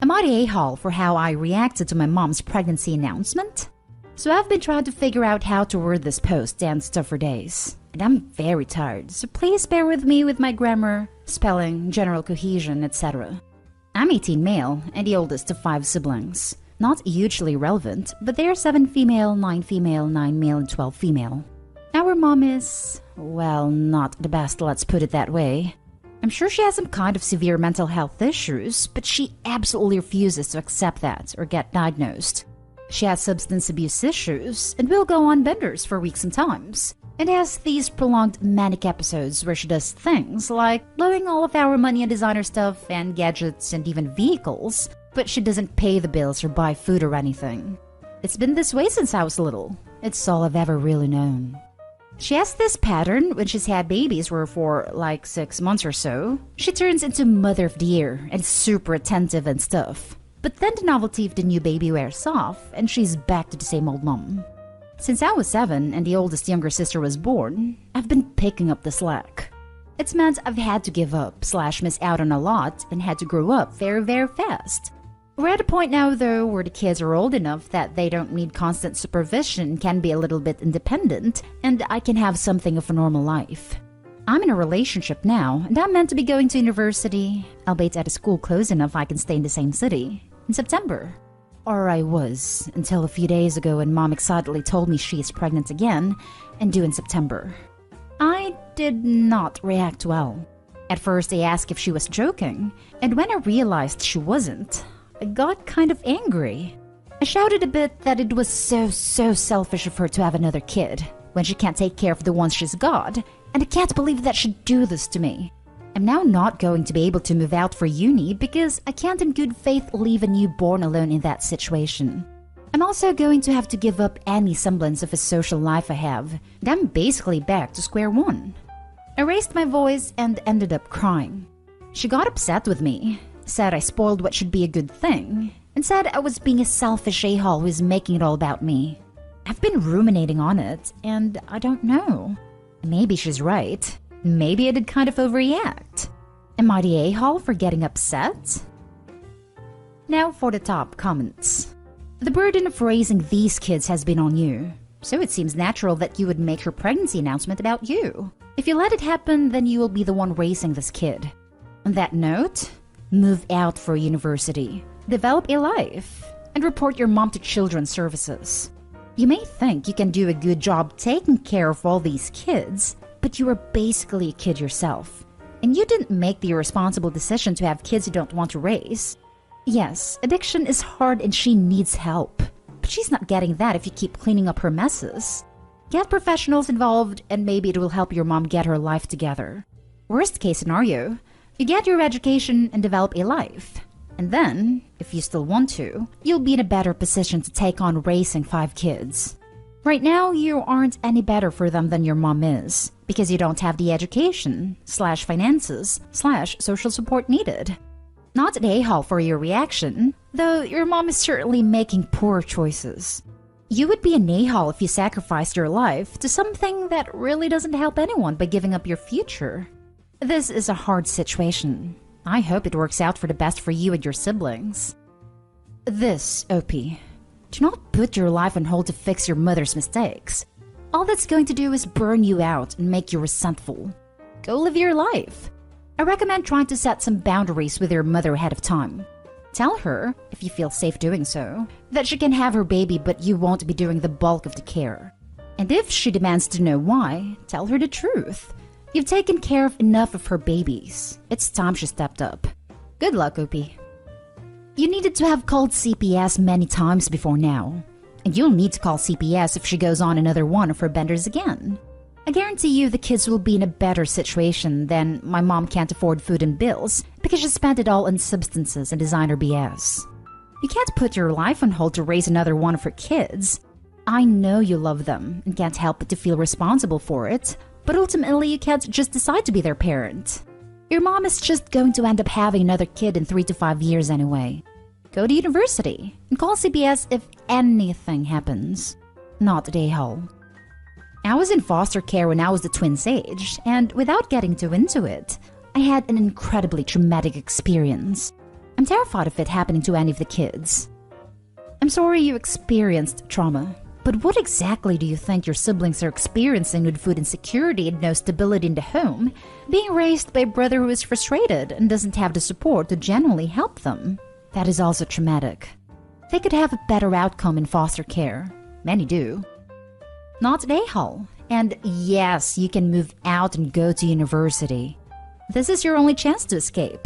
I'm at a-hole for how I reacted to my mom's pregnancy announcement. So I've been trying to figure out how to word this post and stuff for days. And I'm very tired, so please bear with me with my grammar, spelling, general cohesion, etc. I'm 18 male and the oldest of 5 siblings. Not hugely relevant, but they are 7 female, 9 female, 9 male, and 12 female. Our mom is, well, not the best, let's put it that way. I'm sure she has some kind of severe mental health issues, but she absolutely refuses to accept that or get diagnosed. She has substance abuse issues and will go on benders for weeks and times, and has these prolonged manic episodes where she does things like blowing all of our money on designer stuff and gadgets and even vehicles, but she doesn't pay the bills or buy food or anything. It's been this way since I was little. It's all I've ever really known. She has this pattern when she's had babies where for like 6 months or so, she turns into mother of the year and super attentive and stuff. But then the novelty of the new baby wears off and she's back to the same old mom. Since I was 7 and the oldest younger sister was born, I've been picking up the slack. It's meant I've had to give up / miss out on a lot and had to grow up very, very fast. We're at a point now though where the kids are old enough that they don't need constant supervision, can be a little bit independent, and I can have something of a normal life. I'm in a relationship now and I'm meant to be going to university, albeit at a school close enough I can stay in the same city, in September. Or I was, until a few days ago when mom excitedly told me she is pregnant again and due in September. I did not react well. At first I asked if she was joking, and when I realized she wasn't, I got kind of angry. I shouted a bit that it was so selfish of her to have another kid when she can't take care of the ones she's got, and I can't believe that she'd do this to me. I'm now not going to be able to move out for uni because I can't in good faith leave a newborn alone in that situation. I'm also going to have to give up any semblance of a social life I have, and I'm basically back to square one. I raised my voice and ended up crying. She got upset with me, said I spoiled what should be a good thing, and said I was being a selfish a-hole who's making it all about me. I've been ruminating on it, and I don't know. Maybe she's right. Maybe I did kind of overreact. Am I the a-hole for getting upset? Now for the top comments. The burden of raising these kids has been on you, so it seems natural that you would make your pregnancy announcement about you. If you let it happen, then you will be the one raising this kid. On that note, move out for university, develop a life, and report your mom to children's services. You may think you can do a good job taking care of all these kids, but you are basically a kid yourself. And you didn't make the irresponsible decision to have kids you don't want to raise. Yes, addiction is hard and she needs help, but she's not getting that if you keep cleaning up her messes. Get professionals involved and maybe it will help your mom get her life together. Worst case scenario, you get your education and develop a life. And then, if you still want to, you'll be in a better position to take on raising 5 kids. Right now, you aren't any better for them than your mom is, because you don't have the education, /finances, /social support needed. Not an a-hole for your reaction, though your mom is certainly making poor choices. You would be an a-hole if you sacrificed your life to something that really doesn't help anyone by giving up your future. This is a hard situation. I hope it works out for the best for you and your siblings. This, OP. Do not put your life on hold to fix your mother's mistakes. All that's going to do is burn you out and make you resentful. Go live your life. I recommend trying to set some boundaries with your mother ahead of time. Tell her, if you feel safe doing so, that she can have her baby but you won't be doing the bulk of the care. And if she demands to know why, tell her the truth. You've taken care of enough of her babies. It's time she stepped up. Good luck, OP. You needed to have called CPS many times before now. And you'll need to call CPS if she goes on another one of her benders again. I guarantee you the kids will be in a better situation than my mom can't afford food and bills because she spent it all on substances and designer BS. You can't put your life on hold to raise another one of her kids. I know you love them and can't help but to feel responsible for it, but ultimately you can't just decide to be their parent. Your mom is just going to end up having another kid in 3 to 5 years anyway. Go to university and call CPS if anything happens. Not the a-hole. I was in foster care when I was the twins' age, and without getting too into it, I had an incredibly traumatic experience. I'm terrified of it happening to any of the kids. I'm sorry you experienced trauma, but what exactly do you think your siblings are experiencing with food insecurity and no stability in the home, being raised by a brother who is frustrated and doesn't have the support to genuinely help them? That is also traumatic. They could have a better outcome in foster care. Many do. Not at AITA. And yes, you can move out and go to university. This is your only chance to escape.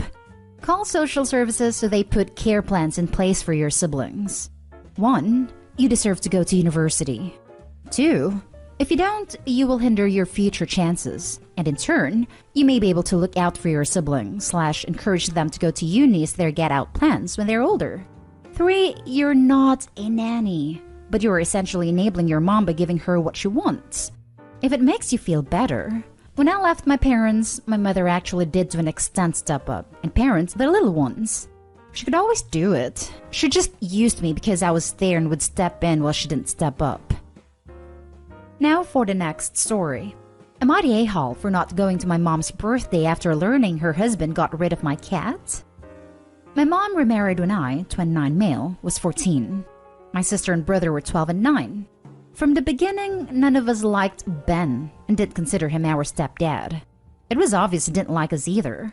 Call social services so they put care plans in place for your siblings. 1. You deserve to go to university. 2. If you don't, you will hinder your future chances. And in turn, you may be able to look out for your siblings / encourage them to go to uni as their get-out plans when they're older. 3. You're not a nanny, but you're essentially enabling your mom by giving her what she wants. If it makes you feel better, when I left my parents, my mother actually did to an extent step up and parent the little ones. She could always do it. She just used me because I was there and would step in while she didn't step up. Now for the next story. Am I the a-hole for not going to my mom's birthday after learning her husband got rid of my cat? My mom remarried when I, 29 male, was 14. My sister and brother were 12 and 9. From the beginning, none of us liked Ben and didn't consider him our stepdad. It was obvious he didn't like us either.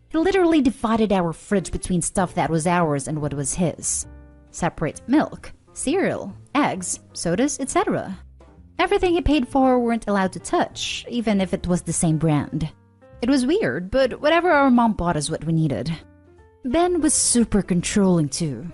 He literally divided our fridge between stuff that was ours and what was his. Separate milk, cereal, eggs, sodas, etc. Everything he paid for weren't allowed to touch, even if it was the same brand. It was weird, but whatever our mom bought us what we needed. Ben was super controlling too.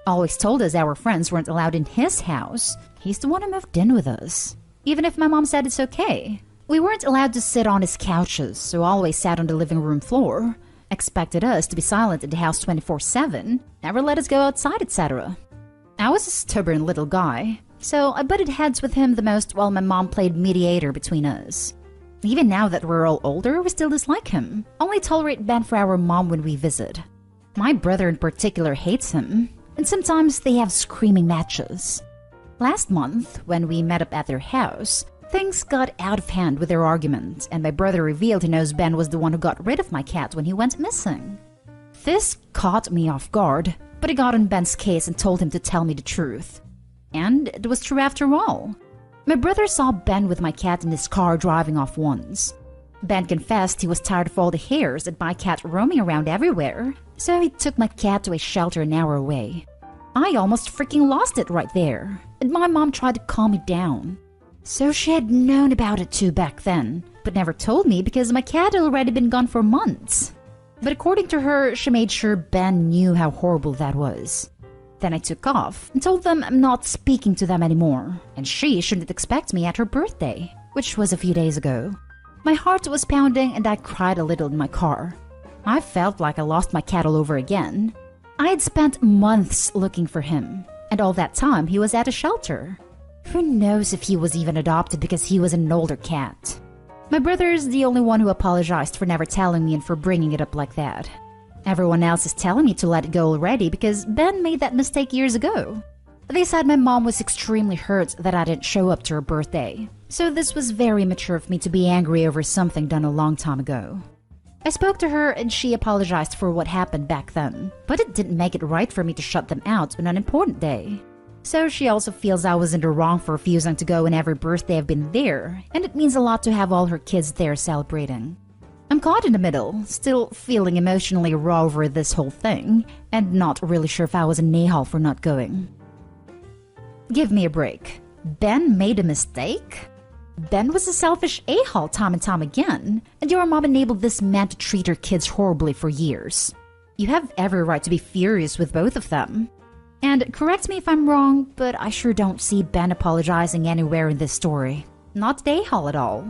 Always told us our friends weren't allowed in his house. He's the one who moved in with us. Even if my mom said it's okay. We weren't allowed to sit on his couches, so always sat on the living room floor. Expected us to be silent in the house 24/7, never let us go outside, etc. I was a stubborn little guy, so I butted heads with him the most while my mom played mediator between us. Even now that we're all older, we still dislike him. Only tolerate Ben for our mom when we visit. My brother in particular hates him, and sometimes they have screaming matches. Last month, when we met up at their house, things got out of hand with their argument, and my brother revealed he knows Ben was the one who got rid of my cat when he went missing. This caught me off guard, but I got on Ben's case and told him to tell me the truth. And it was true after all. My brother saw Ben with my cat in his car driving off once. Ben confessed he was tired of all the hairs and my cat roaming around everywhere, so he took my cat to a shelter an hour away. I almost freaking lost it right there, and my mom tried to calm me down. So she had known about it too back then, but never told me because my cat had already been gone for months. But according to her, she made sure Ben knew how horrible that was. Then I took off and told them I'm not speaking to them anymore, and she shouldn't expect me at her birthday, which was a few days ago. My heart was pounding and I cried a little in my car. I felt like I lost my cat all over again. I had spent months looking for him, and all that time he was at a shelter. Who knows if he was even adopted because he was an older cat. My brother is the only one who apologized for never telling me and for bringing it up like that. Everyone else is telling me to let it go already because Ben made that mistake years ago. They said my mom was extremely hurt that I didn't show up to her birthday, so this was very mature of me to be angry over something done a long time ago. I spoke to her and she apologized for what happened back then, but it didn't make it right for me to shut them out on an important day. So she also feels I was in the wrong for refusing to go on every birthday I've been there, and it means a lot to have all her kids there celebrating. I'm caught in the middle, still feeling emotionally raw over this whole thing, and not really sure if I was an a-hole for not going. Give me a break. Ben made a mistake? Ben was a selfish a-hole time and time again, and your mom enabled this man to treat her kids horribly for years. You have every right to be furious with both of them. And correct me if I'm wrong, but I sure don't see Ben apologizing anywhere in this story. Not the a-hole at all.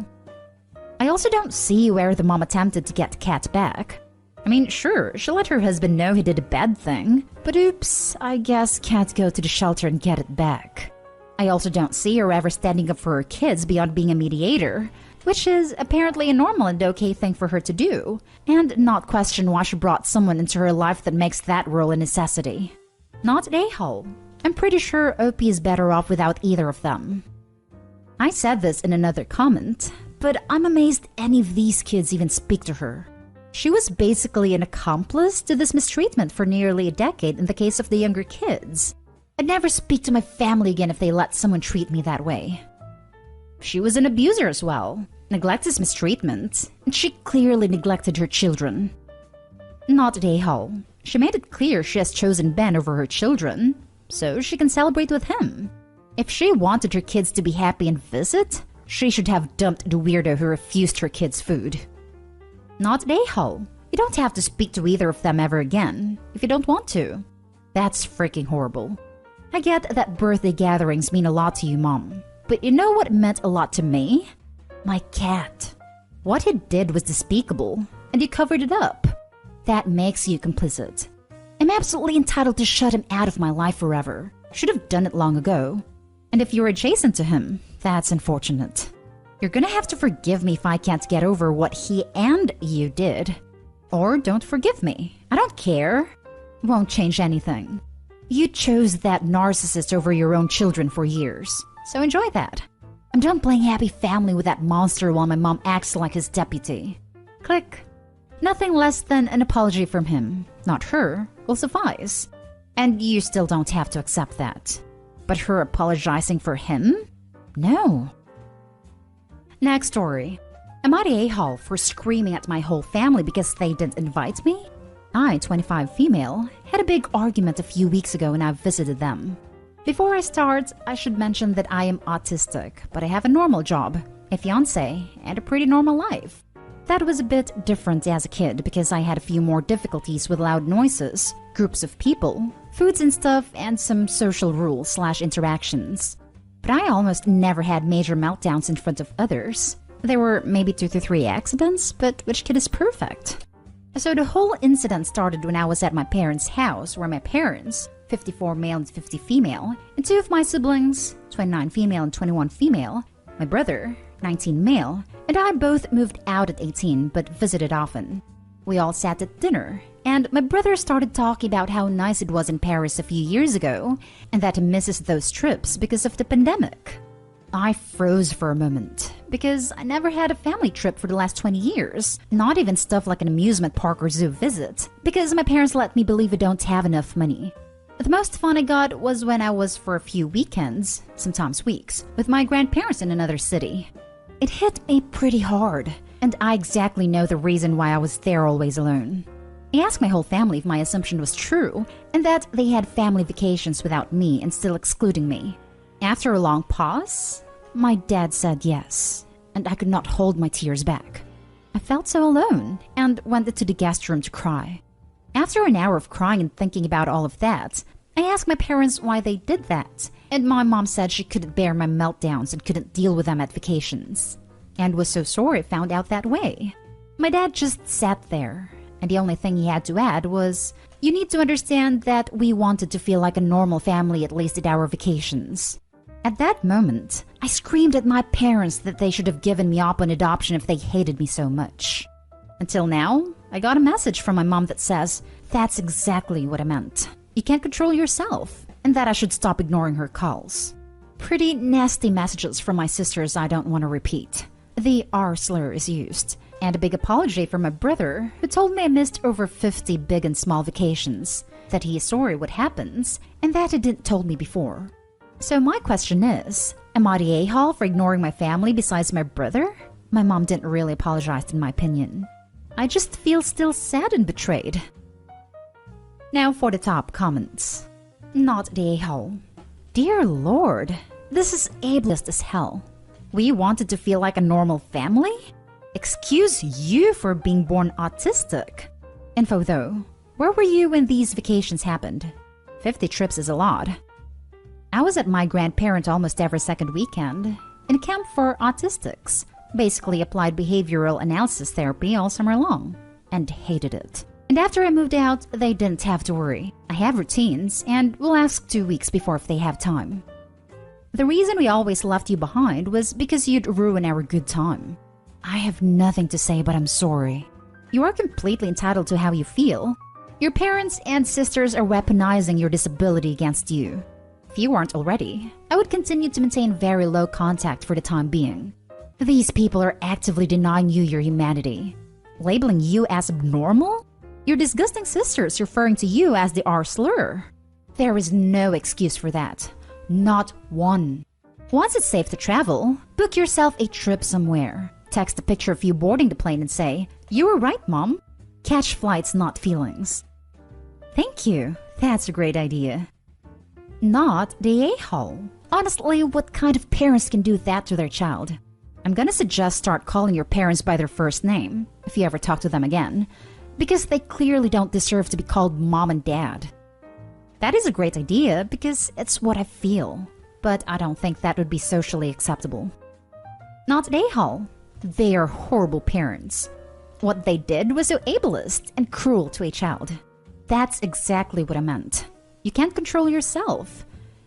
I also don't see where the mom attempted to get the cat back. I mean, sure, she let her husband know he did a bad thing, but oops, I guess can't go to the shelter and get it back. I also don't see her ever standing up for her kids beyond being a mediator, which is apparently a normal and okay thing for her to do, and not question why she brought someone into her life that makes that role a necessity. Not an a-hole. I'm pretty sure OP is better off without either of them. I said this in another comment, but I'm amazed any of these kids even speak to her. She was basically an accomplice to this mistreatment for nearly a decade in the case of the younger kids. I'd never speak to my family again if they let someone treat me that way. She was an abuser as well. Neglect is mistreatment, and she clearly neglected her children. Not at a-hole. She made it clear she has chosen Ben over her children, so she can celebrate with him. If she wanted her kids to be happy and visit, she should have dumped the weirdo who refused her kids food. Not at a-hole. You don't have to speak to either of them ever again, if you don't want to. That's freaking horrible. I get that birthday gatherings mean a lot to you, Mom. But you know what meant a lot to me? My cat. What he did was despicable, and you covered it up. That makes you complicit. I'm absolutely entitled to shut him out of my life forever. Should have done it long ago. And if you're adjacent to him, that's unfortunate. You're gonna have to forgive me if I can't get over what he and you did. Or don't forgive me. I don't care. Won't change anything. You chose that narcissist over your own children for years, so enjoy that. I'm done playing happy family with that monster while my mom acts like his deputy. Click. Nothing less than an apology from him, not her, will suffice. And you still don't have to accept that. But her apologizing for him? No. Next story. Am I the a-hole for screaming at my whole family because they didn't invite me? I, 25 female, had a big argument a few weeks ago when I visited them. Before I start, I should mention that I am autistic, but I have a normal job, a fiancé, and a pretty normal life. That was a bit different as a kid because I had a few more difficulties with loud noises, groups of people, foods and stuff, and some social rules/interactions. But I almost never had major meltdowns in front of others. There were maybe 2 to 3 accidents, but which kid is perfect? So the whole incident started when I was at my parents' house, where my parents, 54 male and 50 female, and 2 of my siblings, 29 female and 21 female, my brother, 19 male, and I both moved out at 18 but visited often. We all sat at dinner, and my brother started talking about how nice it was in Paris a few years ago, and that he misses those trips because of the pandemic. I froze for a moment, because I never had a family trip for the last 20 years, not even stuff like an amusement park or zoo visit, because my parents let me believe I don't have enough money. The most fun I got was when I was for a few weekends, sometimes weeks, with my grandparents in another city. It hit me pretty hard, and I exactly know the reason why I was there always alone. I asked my whole family if my assumption was true, and that they had family vacations without me and still excluding me. After a long pause, my dad said yes, and I could not hold my tears back. I felt so alone, and went into the guest room to cry. After an hour of crying and thinking about all of that, I asked my parents why they did that, and my mom said she couldn't bear my meltdowns and couldn't deal with them at vacations, and was so sorry it found out that way. My dad just sat there, and the only thing he had to add was, "You need to understand that we wanted to feel like a normal family at least at our vacations." At that moment, I screamed at my parents that they should have given me up on adoption if they hated me so much. Until now, I got a message from my mom that says, that's exactly what I meant. You can't control yourself, and that I should stop ignoring her calls. Pretty nasty messages from my sisters I don't want to repeat. The R slur is used, and a big apology from my brother, who told me I missed over 50 big and small vacations, that he is sorry what happens, and that he didn't told me before. So my question is, am I the a-hole for ignoring my family besides my brother? My mom didn't really apologize in my opinion. I just feel still sad and betrayed. Now for the top comments. Not the a-hole. Dear Lord, this is ableist as hell. We wanted to feel like a normal family? Excuse you for being born autistic. Info though, where were you when these vacations happened? 50 trips is a lot. I was at my grandparents almost every second weekend, in a camp for autistics, basically applied behavioral analysis therapy all summer long, and hated it. And after I moved out, they didn't have to worry. I have routines, and will ask 2 weeks before if they have time. The reason we always left you behind was because you'd ruin our good time. I have nothing to say, but I'm sorry. You are completely entitled to how you feel. Your parents and sisters are weaponizing your disability against you. If you aren't already, I would continue to maintain very low contact for the time being. These people are actively denying you your humanity. Labeling you as abnormal? Your disgusting sister's referring to you as the R slur. There is no excuse for that. Not one. Once it's safe to travel, book yourself a trip somewhere. Text a picture of you boarding the plane and say, "You were right, Mom." Catch flights, not feelings. Thank you. That's a great idea. Not the a-hole. Honestly, what kind of parents can do that to their child? I'm gonna suggest start calling your parents by their first name, if you ever talk to them again, because they clearly don't deserve to be called Mom and Dad. That is a great idea because it's what I feel, but I don't think that would be socially acceptable. Not the a-hole. They are horrible parents. What they did was so ableist and cruel to a child. That's exactly what I meant. You can't control yourself.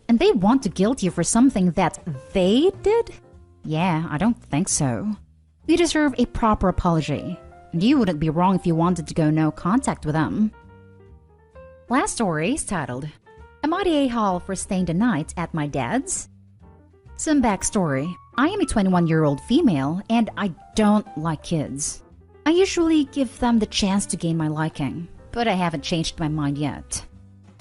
And they want to guilt you for something that they did? Yeah, I don't think so. You deserve a proper apology. And you wouldn't be wrong if you wanted to go no contact with them. Last story is titled, "Am I the a-hole for staying the night at my dad's?" Some backstory. I am a 21-year-old female and I don't like kids. I usually give them the chance to gain my liking, but I haven't changed my mind yet.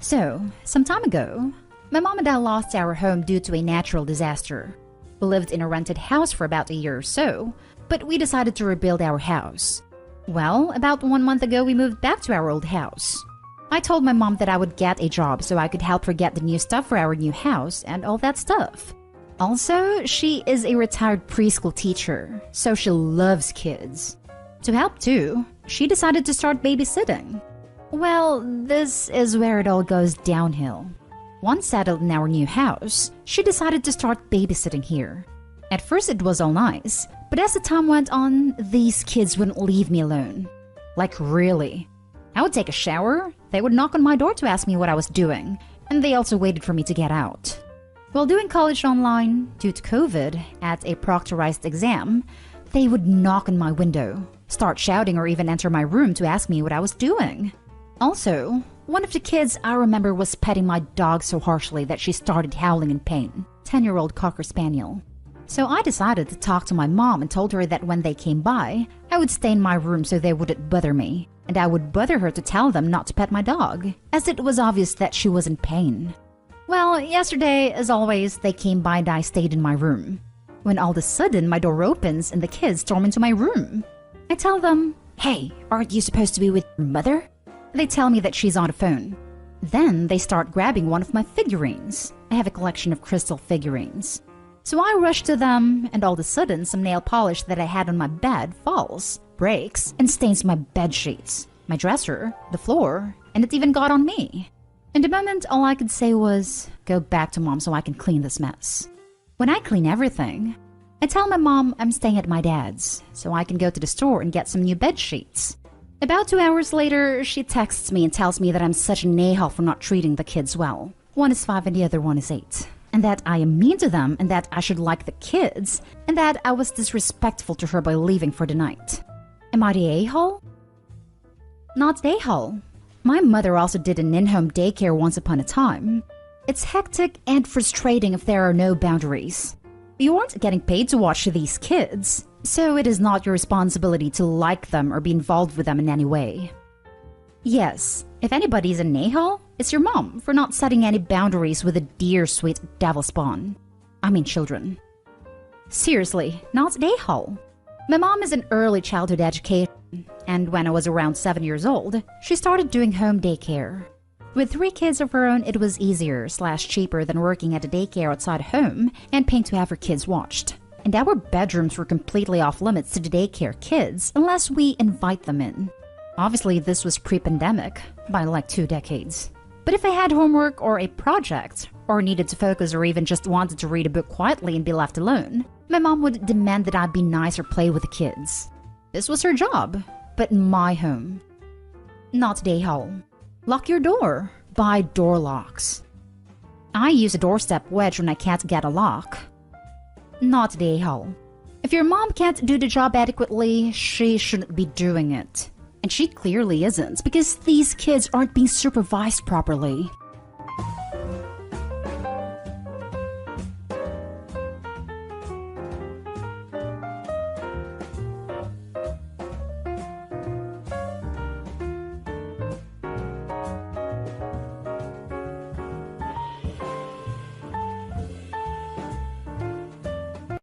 So, some time ago, my mom and I lost our home due to a natural disaster. We lived in a rented house for about a year or so, but we decided to rebuild our house. Well, about 1 month ago we moved back to our old house. I told my mom that I would get a job so I could help her get the new stuff for our new house and all that stuff. Also, she is a retired preschool teacher, so she loves kids. To help too, she decided to start babysitting. Well, this is where it all goes downhill. Once settled in our new house, she decided to start babysitting here. At first it was all nice, but as the time went on, these kids wouldn't leave me alone. Like really. I would take a shower, they would knock on my door to ask me what I was doing, and they also waited for me to get out. While doing college online, due to COVID, at a proctorized exam, they would knock on my window, start shouting or even enter my room to ask me what I was doing. Also, one of the kids I remember was petting my dog so harshly that she started howling in pain, 10-year-old Cocker Spaniel. So I decided to talk to my mom and told her that when they came by, I would stay in my room so they wouldn't bother me, and I would bother her to tell them not to pet my dog, as it was obvious that she was in pain. Well, yesterday, as always, they came by and I stayed in my room. When all of a sudden my door opens and the kids storm into my room. I tell them, "Hey, aren't you supposed to be with your mother?" They tell me that she's on the phone. Then they start grabbing one of my figurines. I have a collection of crystal figurines. So I rush to them, and all of a sudden some nail polish that I had on my bed falls, breaks, and stains my bed sheets, my dresser, the floor, and it even got on me. In the moment, all I could say was, "Go back to Mom so I can clean this mess." When I clean everything, I tell my mom I'm staying at my dad's, so I can go to the store and get some new bed sheets. About 2 hours later, she texts me and tells me that I'm such an a-hole for not treating the kids well. One is 5 and the other one is 8. And that I am mean to them and that I should like the kids, and that I was disrespectful to her by leaving for the night. Am I the a-hole? Not the a-hole. My mother also did an in-home daycare once upon a time. It's hectic and frustrating if there are no boundaries. You aren't getting paid to watch these kids, so it is not your responsibility to like them or be involved with them in any way. Yes, if anybody's an a-hole, it's your mom for not setting any boundaries with a dear sweet devil spawn. I mean children. Seriously, not an a-hole. My mom is an early childhood education, and when I was around 7 years old, she started doing home daycare. With 3 kids of her own, it was easier/cheaper than working at a daycare outside home and paying to have her kids watched. And our bedrooms were completely off limits to the daycare kids unless we invite them in. Obviously, this was pre-pandemic, by like 2 decades. But if I had homework or a project, or needed to focus or even just wanted to read a book quietly and be left alone, my mom would demand that I be nice or play with the kids. This was her job, but my home. Not the a-hole. Lock your door. Buy door locks. I use a doorstep wedge when I can't get a lock. Not the a-hole. If your mom can't do the job adequately, she shouldn't be doing it. And she clearly isn't, because these kids aren't being supervised properly.